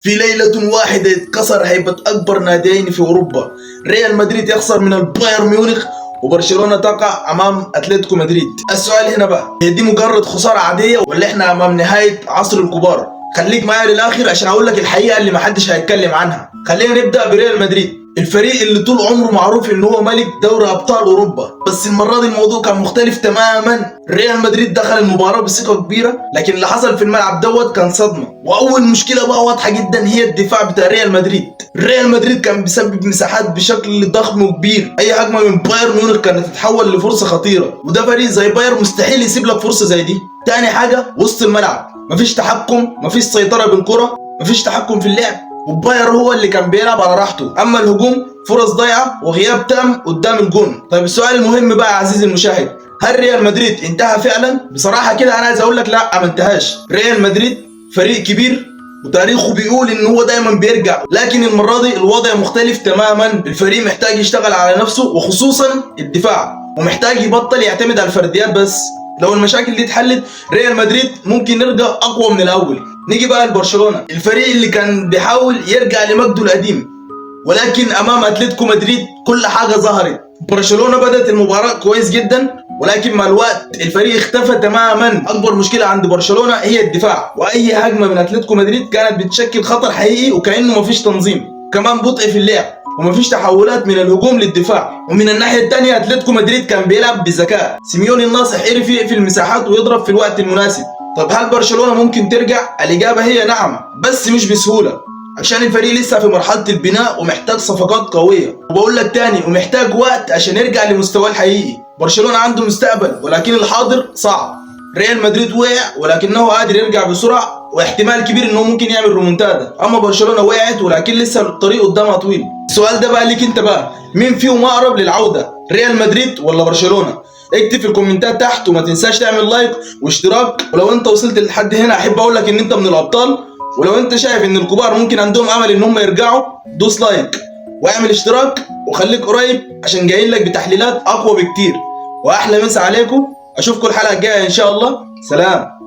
في ليلة واحدة اتكسر هيبة أكبر ناديين في أوروبا. ريال مدريد يخسر من البايرن ميونخ وبرشلونة تقع أمام أتلتيكو مدريد. السؤال هنا بقى، هي دي مجرد خسارة عادية ولا إحنا أمام نهاية عصر الكبار؟ خليك معايا للآخر عشان أقول لك الحقيقة اللي محدش هيتكلم عنها. خلينا نبدأ بريال مدريد، الفريق اللي طول عمره معروف إن هو ملك دوري أبطال أوروبا، بس المرة دي الموضوع كان مختلف تماما. ريال مدريد دخل المباراة بثقة كبيرة، لكن اللي حصل في الملعب دوت كان صدمة. وأول مشكلة بقى واضحة جدا هي الدفاع بتاع ريال مدريد. ريال مدريد كان بيسبب مساحات بشكل ضخم وكبير، أي هجمة من بايرن ميونخ كانت تتحول لفرصة خطيرة، وده فريق زي بايرن مستحيل يسيب لك فرصة زي دي. تاني حاجة وسط الملعب، مفيش تحكم، مفيش سيطرة بالكرة، مفيش تحكم في اللعب، وباير هو اللي كان بيلعب على راحته. اما الهجوم فرص ضايعه وغياب تام قدام الجون. طيب السؤال المهم بقى يا عزيزي المشاهد، هل ريال مدريد انتهى فعلا؟ بصراحه كده انا عايز اقول لك لا، ما انتهاش. ريال مدريد فريق كبير وتاريخه بيقول ان هو دايما بيرجع، لكن المره دي الوضع مختلف تماما. الفريق محتاج يشتغل على نفسه وخصوصا الدفاع، ومحتاج يبطل يعتمد على الفرديات بس. لو المشاكل دي اتحلت ريال مدريد ممكن نرجع اقوى من الاول. نيجي بقى لبرشلونه، الفريق اللي كان بيحاول يرجع لمجده القديم، ولكن امام اتلتيكو مدريد كل حاجه ظهرت. برشلونه بدات المباراه كويس جدا، ولكن مع الوقت الفريق اختفى تماما. اكبر مشكله عند برشلونه هي الدفاع، واي هجمه من اتلتيكو مدريد كانت بتشكل خطر حقيقي، وكانه مفيش تنظيم، كمان بطء في اللعب ومفيش تحولات من الهجوم للدفاع. ومن الناحيه الثانيه اتلتيكو مدريد كان بيلعب بذكاء، سيميوني الناصح عرف يقفل المساحات ويضرب في الوقت المناسب. طب هل برشلونه ممكن ترجع؟ الاجابه هي نعم، بس مش بسهوله، عشان الفريق لسه في مرحله البناء ومحتاج صفقات قويه. وبقول لك تاني، ومحتاج وقت عشان يرجع لمستواه الحقيقي. برشلونه عنده مستقبل ولكن الحاضر صعب. ريال مدريد وقع ولكنه قادر يرجع بسرعه، واحتمال كبير انه ممكن يعمل رومونتادا. اما برشلونه وقعت ولكن لسه الطريق قدامها طويل. السؤال ده بقى ليك انت بقى، مين فيهم اقرب للعوده، ريال مدريد ولا برشلونه؟ اكتب في الكومنتات تحت، وما تنساش تعمل لايك واشتراك. ولو انت وصلت لحد هنا احب اقول لك ان انت من الابطال. ولو انت شايف ان الكبار ممكن عندهم امل ان هم يرجعوا، دوس لايك واعمل اشتراك وخليك قريب عشان جايين لك بتحليلات اقوى بكتير. واحلى مسا عليكم، اشوفكم الحلقه الجايه ان شاء الله. سلام.